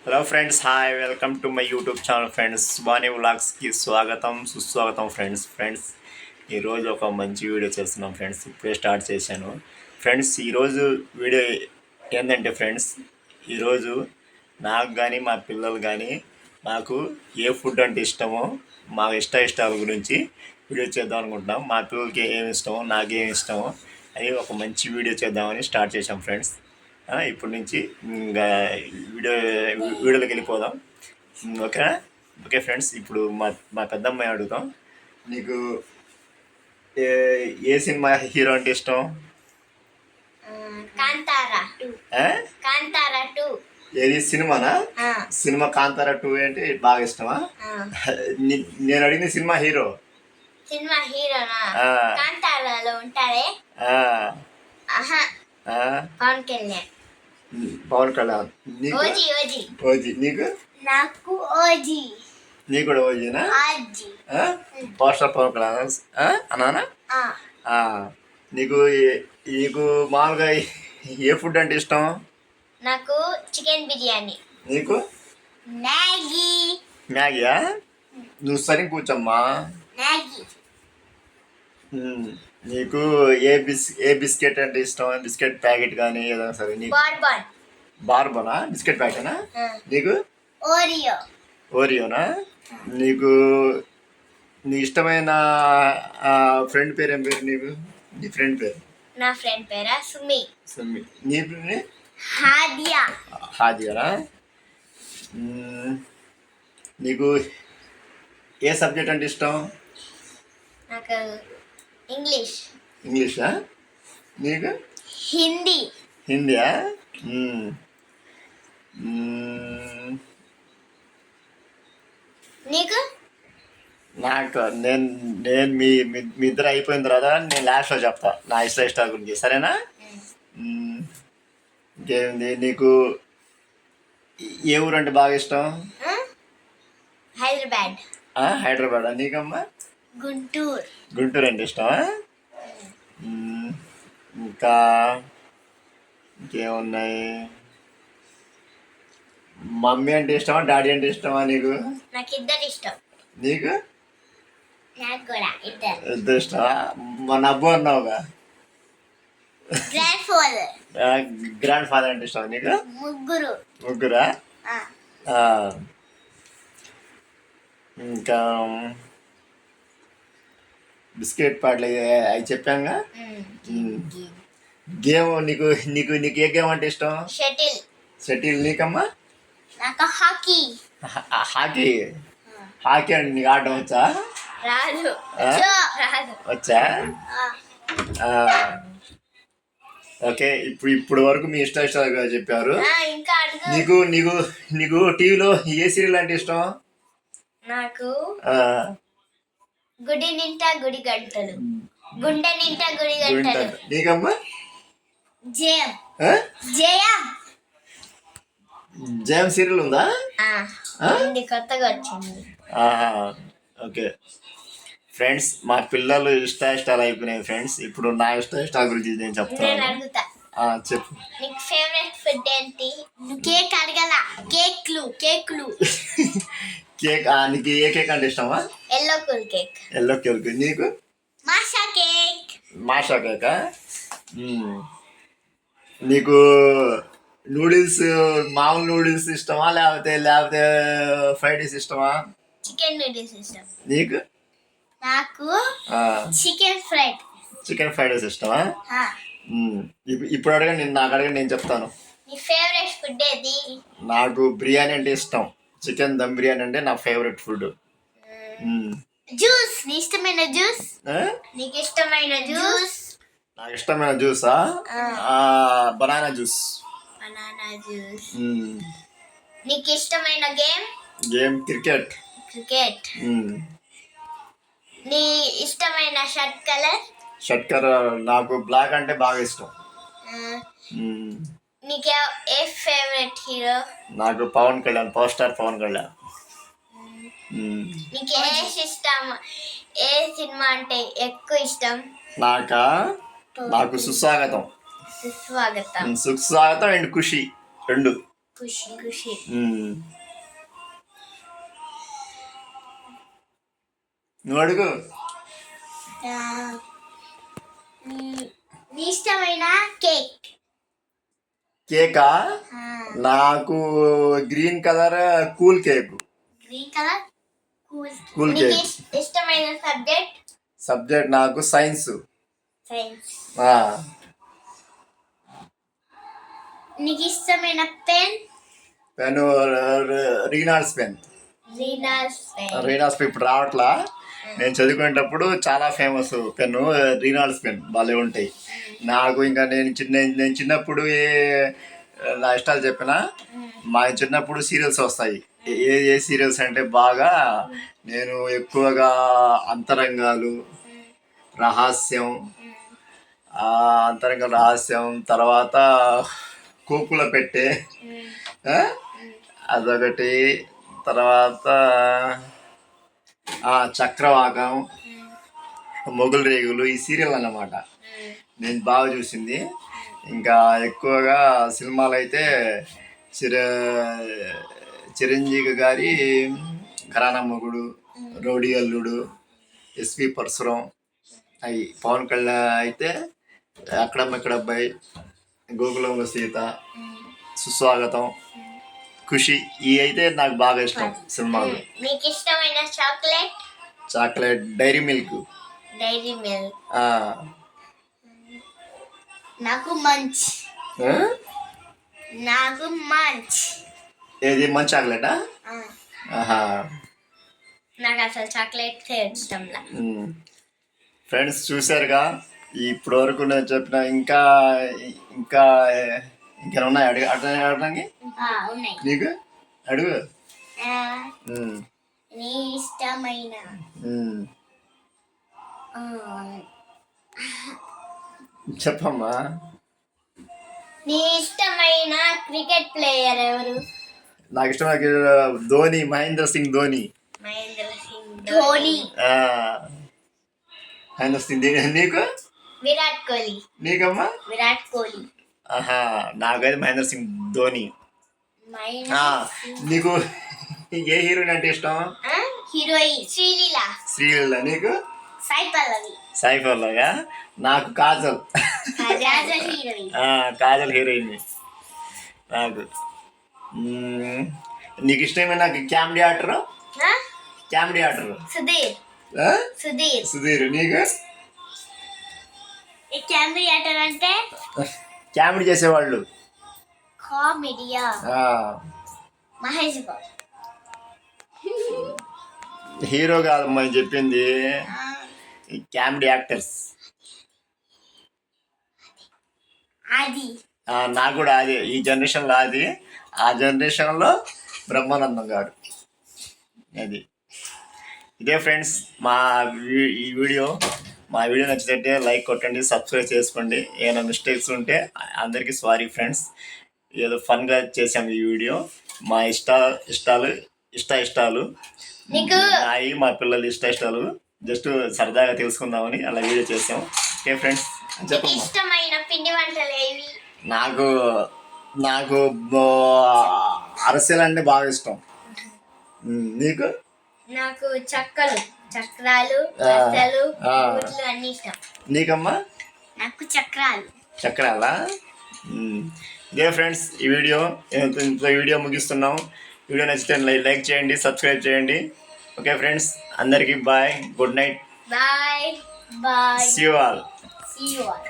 Hello friends, hi, welcome to my YouTube channel friends. Subani వ్లాగ్స్కి స్వాగతం సుస్వాగతం ఫ్రెండ్స్. ఈరోజు ఒక మంచి వీడియో చేస్తున్నాం ఫ్రెండ్స్. ఇప్పుడే స్టార్ట్ చేశాను ఫ్రెండ్స్. ఈరోజు వీడియో ఏంటంటే ఫ్రెండ్స్, ఈరోజు నాకు కానీ మా పిల్లలు కానీ నాకు ఏ ఫుడ్ అంటే ఇష్టమో మా ఇష్టాల గురించి వీడియో చేద్దాం అనుకుంటున్నాం. మా పిల్లలకి ఏమి ఇష్టమో నాకేమి ఇష్టమో అని ఒక మంచి వీడియో చేద్దామని స్టార్ట్ చేశాం ఫ్రెండ్స్. ఇప్పటి నుంచి ఇంకా వీడియోలోకి వెళ్ళిపోదాం. ఓకేనా? ఓకే ఫ్రెండ్స్, ఇప్పుడు మా పెద్దమ్మాయి అడుగుతాం, నీకు ఏ సినిమా హీరో అంటే ఇష్టం? కాంతారా 2. ఏది సినిమానా? సినిమా కాంతారా 2 అంటే బాగా ఇష్టమా? నేను అడిగిన సినిమా హీరోనా? కాంతారాలో ఉంటాడే పవన్ కళ్యాణ్. ఓజీ. నాకు ఓజీ. నీకు కూడా ఓజీనా? పోస్టర్ పవన్ కళ్యాణ్ అన్నానా? నీకు మామూలుగా ఏ ఫుడ్ అంటే ఇష్టం? నాకు చికెన్ బిర్యానీ. నీకు? మ్యాగీయా? నువ్వు సరి కూర్చోమ్మా. నీకు ఏ బిస్కెట్ అంటే ఇష్టం? బిస్కెట్ ప్యాకెట్ కానీ ఏదైనా సరే. నీకు బార్బనా? బిస్కెట్ ప్యాకెటా? నీకు? ఓరియోనా? నీకు నీ ఇష్టమైన ఫ్రెండ్ పేరు ఏం పేరు? నీ ఫ్రెండ్ పేరు? నా ఫ్రెండ్ పేరా సుమి. నీ హాదియానా? నీకు ఏ సబ్జెక్ట్ అంటే ఇష్టం? నాకు ఇంగ్లీషా? నీకు? హిందీయా? నీకు? నాకు నేను మీ ఇద్దరు అయిపోయిన తర్వాత నేను లాస్ట్లో చెప్తా నా ఇష్టాల గురించి, సరేనా? ఇంకేముంది? నీకు ఏ ఊరు అంటే బాగా ఇష్టం? హైదరాబాద్. నీకమ్మా? గుంటూరు అంటే ఇష్టమా? ఇంకా ఇంకేమున్నాయి? మమ్మీ అంటే ఇష్టమా డాడీ అంటే ఇష్టమా? నీకు? నాకు ఇద్దరు ఇష్టం. నీకు? నాకు కూడా ఇద్దరు ఇష్టమా? మన అబ్బు అన్నావుగా, గ్రాండ్ ఫాదర్ అంటే ఇష్టమా నీకు? ముగ్గురా? ఇంకా బిస్కెట్ పాటలు అవి చెప్పాంగా. గేమ్ నీకు నీకు నీకు ఏ గేమ్ అంటే ఇష్టం? షటిల్. నీకమ్మా? హాకీ అంటే నీకు ఆడటం వచ్చా? వచ్చా? ఓకే, ఇప్పుడు వరకు మీ ఇష్టాలుగా చెప్పారు. నీకు నీకు నీకు టీవీలో ఏ సీరియల్ అంటే ఇష్టం? నాకు గుడి నింటా గుడి గంటలు, గుండె నింటా గుడి గంటలు. నీకమ్మా? జయం సీరియల్ ఉందా? కొత్తగా వచ్చింది. ఓకే ఫ్రెండ్స్, మా పిల్లలు ఇష్టాలు అయిపోయినాయి ఫ్రెండ్స్. ఇప్పుడు నా ఇష్టాల గురించి నేను చెప్తాను. చెప్పు. నీకు ఫేవరెట్ ఫుడ్ ఏంటి? కేక్ అడగల. కేక్లు కేక్. నీకు ఏ కేక్ అంటే ఇష్టమా? Yellow cake. నీకు? మాషా కేకా? నీకు నూడిల్స్, మామూలు నూడిల్స్ ఇష్టమా లేకపోతే ఫ్రైడ్ రైస్ ఇష్టమా? చికెన్ నూడిల్స్ ఇష్టం. నీకు? నాకు చికెన్ ఫ్రైడ్ రైస్ ఇష్టమా? ఇప్పుడు అడగండి, నాకు అడగండి, నేను చెప్తాను. నీ ఫేవరెట్ ఫుడ్ ఏది? నాకు బిర్యానీ అంటే ఇష్టం. చికెన్ దమ్ బిర్యానీ అంటే నా ఫేవరెట్ ఫుడ్. జ్యూస్. నీ ఇష్టమైన జ్యూస్? నీకు ఇష్టమైన జ్యూస్? నాకు ఇష్టమైన జ్యూసా? Banana juice. నీకు ఇష్టమైన గేమ్ క్రికెట్. నీ ఇష్టమైన షర్ట్ కలర్ నాకు బ్లాక్ అంటే బాగా ఇష్టం. నీకు ఏ ఫేవరెట్ హీరో? నాకు పవన్ కళ్యాణ్, పవర్ స్టార్ పవన్ కళ్యాణ్. నీకు ఇష్టం? ఏ సినిమా అంటే ఎక్కువ ఇష్టం? నాకు సుస్వాగతం అండ్ ఖుషి 2. ఖుషి ఖుషి నువ్వు అడుగు. నీ ఇష్టమైన కేక్. కేకా? నాకు green colour cool cake. Green colour cool cake. ఇష్టమైన సబ్జెక్ట్ నాకు సైన్స్. నీకు ఇష్టమైన పెన్? రీనాల్డ్స్ పెన్. ఇప్పుడు రావట్లా. నేను చదువుకునేటప్పుడు చాలా ఫేమస్ పెన్ను రీనాల్డ్స్ పెన్ భలే ఉంటాయి. నాకు ఇంకా నేను చిన్నప్పుడు నా ఇష్టాలు చెప్పిన మా చిన్నప్పుడు సీరియల్స్ వస్తాయి. ఏ సీరియల్స్ అంటే బాగా నేను ఎక్కువగా అంతరంగాలు, రహస్యం, తర్వాత కోకుల పెట్టే అదొకటి, తర్వాత చక్రవాకం, మొగులు రేగులు, ఈ సీరియల్ అన్నమాట నేను బాగా చూసింది. ఇంకా ఎక్కువగా సినిమాలు అయితే చిరంజీవి గారి ఘరానా మొగుడు, రౌడీ అల్లుడు, ఎస్పి పరశురం, అవి పవన్ కళ్యాణ్ అయితే అక్కడబ్బాయి, గోకులంలో సీత, సుస్వాగతం, ఖుషి, ఇవి అయితే నాకు బాగా ఇష్టం సినిమాలు. మీకు ఇష్టమైన చాక్లెట్ డైరీ మిల్క్. నాకు మంచ్. ఏది మంచి చాక్లెటా? నాకు అసలు చాక్లెట్ ఇష్టం. ఫ్రెండ్స్ చూసారుగా ఇప్పటి వరకు నేను చెప్పిన. ఇంకా ఇంకా ఇంకా ఉన్నాయి అడగడానికి నీకు? అడుగు. నీ ఇష్టమైన చెప్పమ్మా. నీ ఇష్టమైన క్రికెట్ ప్లేయర్ ఎవరు? నాకు ఇష్టమైన ధోని, మహేంద్ర సింగ్ ధోని. మహేంద్ర సింగ్. నీకు? విరాట్ కోహ్లీ. నీకమ్మా? విరాట్ కోహ్లీ. నాకైతే మహేంద్ర సింగ్ ధోని. నీకు ఏ హీరోయిన్ అంటే ఇష్టం? హీరోయిన్ శ్రీలీల. నీకు? సాయి పల్లవిగా. నాకు కాజల్. కాజల్ హీరోయిన్ నాకు. నీకు ఇష్టమైన నాకు కామెడీ ఆర్డర్ సుధీర్. నీకు? కామెడీ ఆర్డర్ అంటే కామెడీ చేసేవాళ్ళు. కామెడియా? మహేష్ బాబు. హీరో కాదమ్మా అని చెప్పింది, కామెడీ యాక్టర్స్. నాకు కూడా అది. ఈ జనరేషన్లో అది, ఆ జనరేషన్లో బ్రహ్మానందం గారు. అది. ఇదే ఫ్రెండ్స్ ఈ వీడియో నచ్చితే లైక్ కొట్టండి, సబ్స్క్రైబ్ చేసుకోండి. ఏమైనా మిస్టేక్స్ ఉంటే అందరికీ సారీ ఫ్రెండ్స్. ఏదో ఫన్గా చేసాం ఈ వీడియో. మా ఇష్టాలు మా పిల్లలు ఇష్టాలు జస్ట్ సరదాగా తెలుసుకుందామని అలా వీడియో చేసాం. ఓకే ఫ్రెండ్స్, ఇష్టమైన పిండి వంటలు ఏవి? నాకు అరిసెలు అంటే బాగా ఇష్టం. నీకు? నాకు చక్రాలు, అన్ని ఇష్టం. నీకమ్మా? నాకు చక్రాలా? ఇదే ఫ్రెండ్స్ ఈ వీడియో ముగిస్తున్నాం. వీడియో నచ్చితే లైక్ చేయండి, సబ్స్క్రైబ్ చేయండి. ఓకే ఫ్రెండ్స్, అందరికీ bye, good night. Bye. See you all.